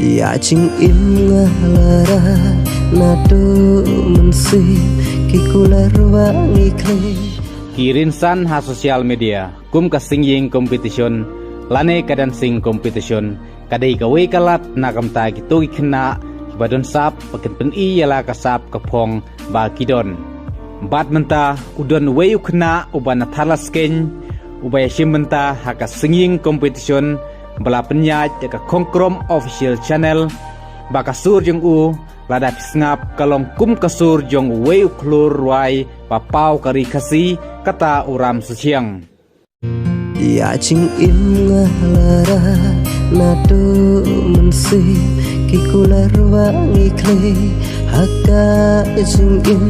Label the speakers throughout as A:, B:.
A: Ya ching im ngalara nado mensi kikular wangi kle
B: Kirinsan ha sosial media kum ka singing competition lane kadan sing competition kadai ka we kalat nakam ta gitu ikna badon sap pakin pen I yala ka sap ka phong ba kidon bad menta udon we ukna ubana thalas ken ubaya shimenta ha ka singing competition bala penyaj ka kongkrom official channel ba ka sur jong u lada pisngap kalong kum kasur jong we uklur wai pa pau kari kasi kata uram suciang
A: Ya ching im ngalara nado mensi kikular wangi kle haka ching im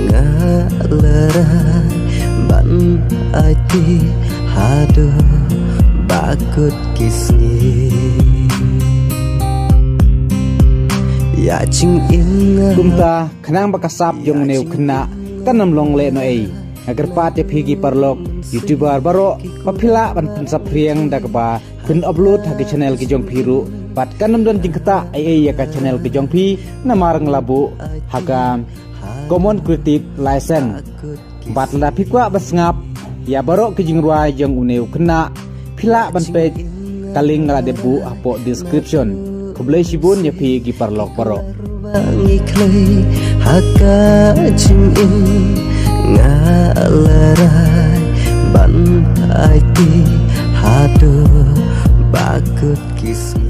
A: ngalara ban ati hado bakut kisni Ya ching im
B: kumta khanang bakasap jong neu khna kanam long le no ei agar pate phigi parlok youtuber baro papila ban pensap riang dakba kun upload ha channel ki jong phiru pat kanam don jingkata ai ya ka channel ki jong phi namarang labu haga common creative license bat la phikwa basngap ya baro ki jingruai jong uneu khna phila ban page kaling la debu apo description kublai sibun ya phigi parlok baro
A: wangi kle haka ching im ngalarai ban aiti hado bakut kisni